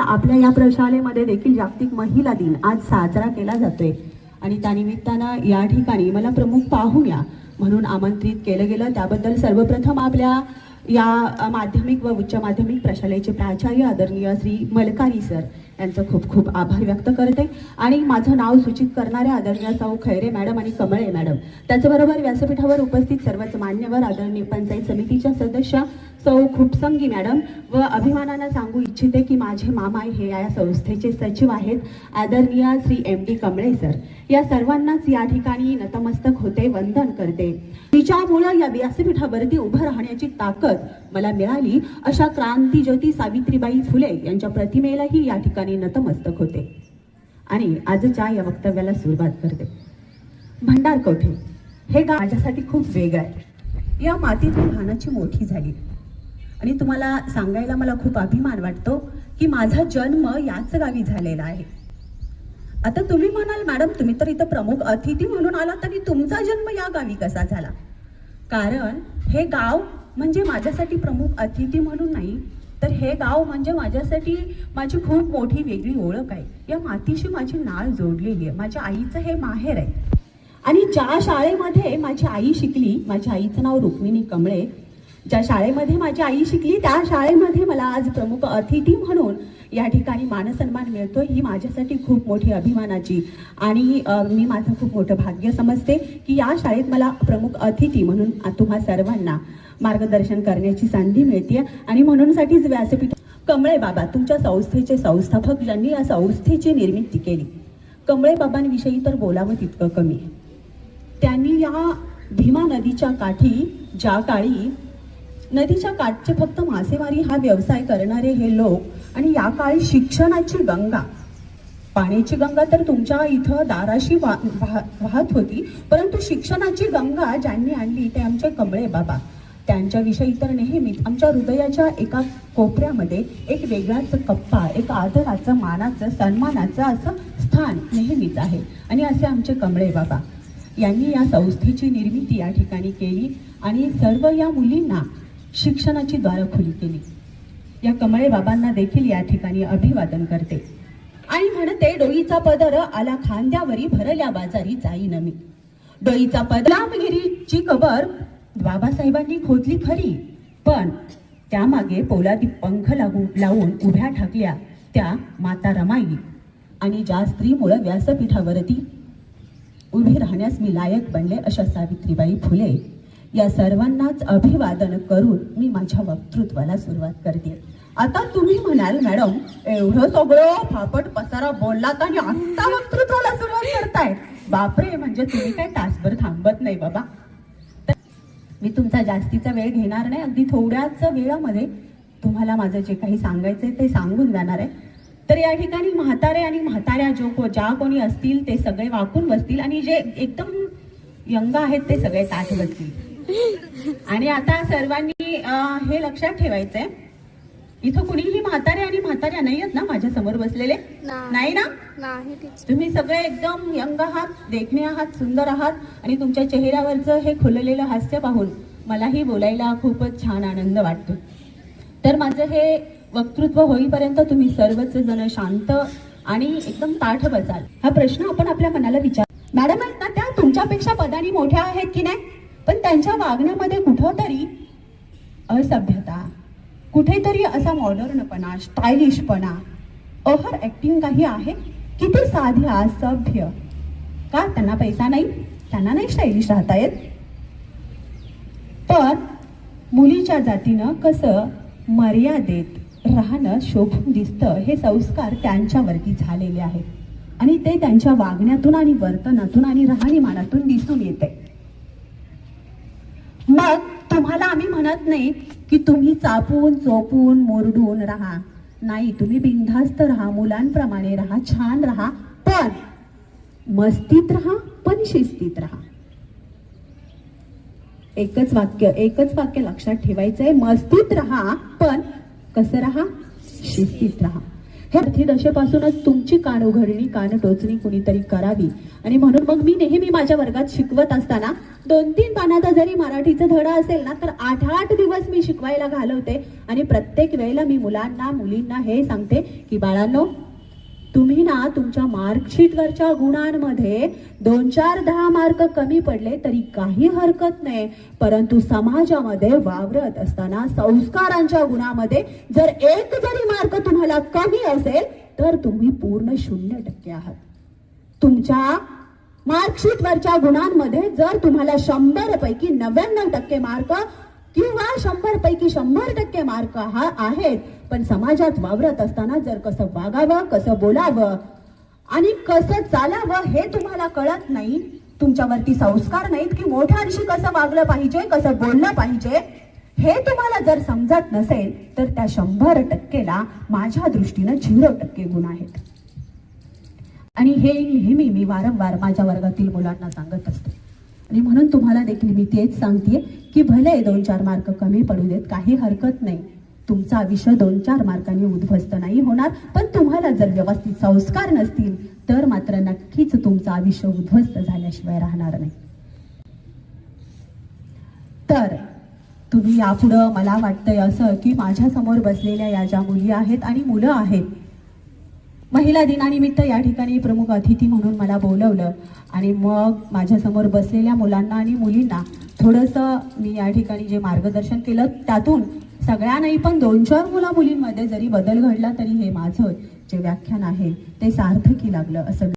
आपल्या या प्रशालेमध्ये देखील जागतिक महिला दिन आज साजरा केला जातोय आणि त्यानिमित्तानं या ठिकाणी मला प्रमुख पाहुण्या म्हणून आमंत्रित केलं गेलं। त्याबद्दल सर्वप्रथम आपल्या या माध्यमिक व उच्च माध्यमिक प्रशालेचे प्राचार्य आदरणीय श्री मलकारी सर यांचं खूप खूप आभार व्यक्त करते आणि माझं नाव सूचित करणाऱ्या आदरणीय सौ खैरे मॅडम आणि कमळे मॅडम, त्याचबरोबर व्यासपीठावर उपस्थित सर्वच मान्यवर आदरणीय पंचायत समितीच्या सदस्य सौ खूपसंगी मॅडम व अभिमानानं सांगू इच्छिते की माझे मामा हे या संस्थेचे सचिव आहेत आदरणीय श्री MD कमळे सर। या सर्वांनाच या ठिकाणी नतमस्तक होते, वंदन करते। तिच्यामुळे या व्यासपीठावरती उभं राहण्याची ताकद मला मिळाली अशा क्रांतीज्योती सावित्रीबाई फुले यांच्या प्रतिमेलाही या ठिकाणी नतमस्तक होते आणि आजच्या या वक्तव्याला सुरुवात करते। भंडारकोठे हे गाव माझ्यासाठी खूप वेगळं आहे। या मातीतून लहानाची मोठी झाली आणि तुम्हाला सांगायला मला खूप अभिमान वाटतो की माझा जन्म याच गावी झालेला आहे। आता तुम्ही म्हणाल मॅडम तुम्ही तर इथं प्रमुख अतिथी म्हणून आला, तरी तुमचा जन्म या गावी कसा झाला? कारण हे गाव म्हणजे माझ्यासाठी प्रमुख अतिथी म्हणून नाही, तर हे गाव म्हणजे माझ्यासाठी माझी खूप मोठी वेगळी ओळख आहे। या मातीशी माझी नाळ जोडलेली आहे। माझ्या आईचं हे माहेर आहे आणि ज्या शाळेमध्ये माझी आई शिकली, माझ्या आईचं नाव रुक्मिणी कमळे, ज्या शाळेमध्ये माझी आई शिकली त्या शाळेमध्ये मला आज प्रमुख अतिथी म्हणून या ठिकाणी मानसन्मान मिळतो, ही माझ्यासाठी खूप मोठी अभिमानाची आणि मी माझं खूप मोठं भाग्य समजते की या शाळेत मला प्रमुख अतिथी म्हणून तुम्हा सर्वांना मार्गदर्शन करण्याची संधी मिळते आणि म्हणूनसाठीच व्यासपीठ कमळे बाबा तुमच्या संस्थेचे संस्थापक ज्यांनी या संस्थेची निर्मिती केली। कमळे बाबांविषयी तर बोलावं तितकं कमी आहे। त्यांनी या भीमा नदीच्या काठी ज्या काळी नदीच्या काठचे फक्त मासेमारी हा व्यवसाय करणारे हे लोक आणि या काळी शिक्षणाची गंगा, पाण्याची गंगा तर तुमच्या इथं दाराशी वाहत होती, परंतु शिक्षणाची गंगा ज्यांनी आणली ते आमचे कमळे बाबा। त्यांच्याविषयी तर नेहमीच आमच्या हृदयाच्या एका कोपऱ्यामध्ये एक वेगळाच कप्पा, एक आदराचं, मानाचं, सन्मानाचं असं स्थान नेहमीच आहे आणि असे आमचे कमळे बाबा यांनी या संस्थेची निर्मिती या ठिकाणी केली आणि सर्व या मुलींना शिक्षणाची द्वार खुली केली। या कमळे बाबांना देखील या ठिकाणी अभिवादन करते आणि म्हणते डोईचा पदर आला खांद्यावरी भरल्या बाजारी जाई नमी। डोईचा पदर गुलामगिरीची कबर बाबासाहेबांनी खोदली खरी, पण त्यामागे पोलादी पंख लावून उभ्या ठाकल्या त्या माता रमाई आणि ज्या स्त्रीमुळे व्यासपीठावरती उभी राहण्यास मी लायक बनले अशा सावित्रीबाई फुले। या सर्वांनाच अभिवादन करून मी माझ्या वक्तृत्वाला सुरुवात करते। आता तुम्ही म्हणाल मॅडम एवढं सगळं फापट पसारा बोललात आणि आता वक्तृत्वाला सुरुवात करताय, बापरे, म्हणजे तुम्ही काय तासभर थांबत नाही बाबा। तर मी तुमचा जास्तीचा वेळ घेणार नाही, अगदी थोड्याच वेळामध्ये तुम्हाला माझं जे काही सांगायचंय ते सांगून जाणार आहे। तर या ठिकाणी म्हातारे आणि म्हाताऱ्या ज्या कोणी असतील ते सगळे वाकून बसतील आणि जे एकदम यंग आहेत ते सगळे ताठ बसतील। आणि आता सर्वांनी हे लक्षात ठेवायचंय, इथं कुणीही म्हातारे आणि म्हाताऱ्या नाही आहेत ना माझ्या समोर बसलेले? नाही ना? तुम्ही सगळे एकदम यंग आहात, देखणे आहात, सुंदर आहात आणि तुमच्या चेहऱ्यावरचं हे खुललेलं हास्य पाहून मलाही बोलायला खूपच छान आनंद वाटतो। तर माझं हे वक्तृत्व होईपर्यंत तुम्ही सर्वच जण शांत आणि एकदम ताठ बसाल। हा प्रश्न आपण आपल्या मनाला विचार, मॅडम आहेत ना त्या तुमच्यापेक्षा पदानी मोठ्या आहेत की नाही, पण त्यांच्या वागण्यामध्ये कुठंतरी असभ्यता, कुठेतरी असा मॉडर्नपणा, स्टायलिशपणा, ओव्हर ऍक्टिंग काही आहे की ते साध्या सभ्य? का त्यांना पैसा नाही, त्यांना नाही स्टायलिश राहता येत? पण मुलीच्या जातीनं कसं मर्यादेत राहणं शोभून दिसतं हे संस्कार त्यांच्यावरती झालेले आहेत आणि ते त्यांच्या वागण्यातून आणि वर्तनातून आणि राहणीमानातून दिसून येते। मग तुम्हाला आम्ही म्हणत नाही की तुम्ही चापून चोपून मोरडून राहा, नाही, तुम्ही बिनधास्त राहा, मुलांप्रमाणे राहा, छान राहा, पण मस्तीत राहा, पण शिस्तीत राहा। एकच वाक्य लक्षात ठेवायचंय, मस्तीत राहा पण कसं राहा, शिस्तीत राहा। हे दशेपासूनच तुमची कान उघडणी कान टोचणी कुणीतरी करावी. आणि म्हणून मग मी नेहमी माझ्या वर्गात शिकवत असताना 2-3 पानाचा जरी मराठीचा धडा असेल ना, तर 8-8 दिवस मी शिकवायला घालवते. आणि प्रत्येक वेळेला मी मुलांना मुलींना हे सांगते की बाळांनो, तुम्ही ना तुमच्या मार्कशीटवरच्या गुणांमध्ये 2-4-10 मार्क कमी पडले तरी काही हरकत नाही, परंतु समाजामध्ये वावरत असताना संस्कारांच्या गुणामध्ये जर एक जरी मार्क तुम्हाला कमी असेल तर तुम्ही पूर्ण 0% आहात. तुमच्या मार्कशीटवरच्या गुणांमध्ये जर तुम्हाला 100 पैकी 99% मार्क किंवा 100 पैकी 100% मार्क आहेत, पण समाजात वावरत असताना जर कसं वागावं, कसं बोलावं आणि कसं चालावं हे तुम्हाला कळत नाही, तुमच्यावरती संस्कार नाहीत की मोठ्यांशी कसं वागलं पाहिजे, कसं बोललं पाहिजे, हे तुम्हाला जर समजत नसेल तर त्या 100%ला माझ्या दृष्टीनं 0% गुण आहेत. आणि हे नेहमी मी वारंवार माझ्या वर्गातील मुलांना सांगत असते. आणि म्हणून तुम्हाला देखील मी तेच सांगते की भले 2-4 मार्क कमी पडू देत, काही हरकत नाही. तुमचं आयुष्य 2-4 मार्कांनी उद्ध्वस्त नाही होणार, पण तुम्हाला जर व्यवस्थित संस्कार नसतील तर मात्र नक्कीच तुमचं आयुष्य उद्ध्वस्त झाल्याशिवाय राहणार नाही. तर तुम्ही यापुढं मला वाटतंय असं की माझ्या समोर बसलेल्या या ज्या मुली आहेत आणि मुलं आहेत, महिला दिनानिमित्त या ठिकाणी प्रमुख अतिथी म्हणून मला बोलवलं आणि मग माझ्यासमोर बसलेल्या मुलांना आणि मुलींना थोडंसं मी या ठिकाणी जे मार्गदर्शन केलं त्यातून सगळ्यांनाही पण 2-4 मुला मुलींमध्ये जरी बदल घडला तरी हे माझं जे व्याख्यान आहे ते सार्थकी लागलं असं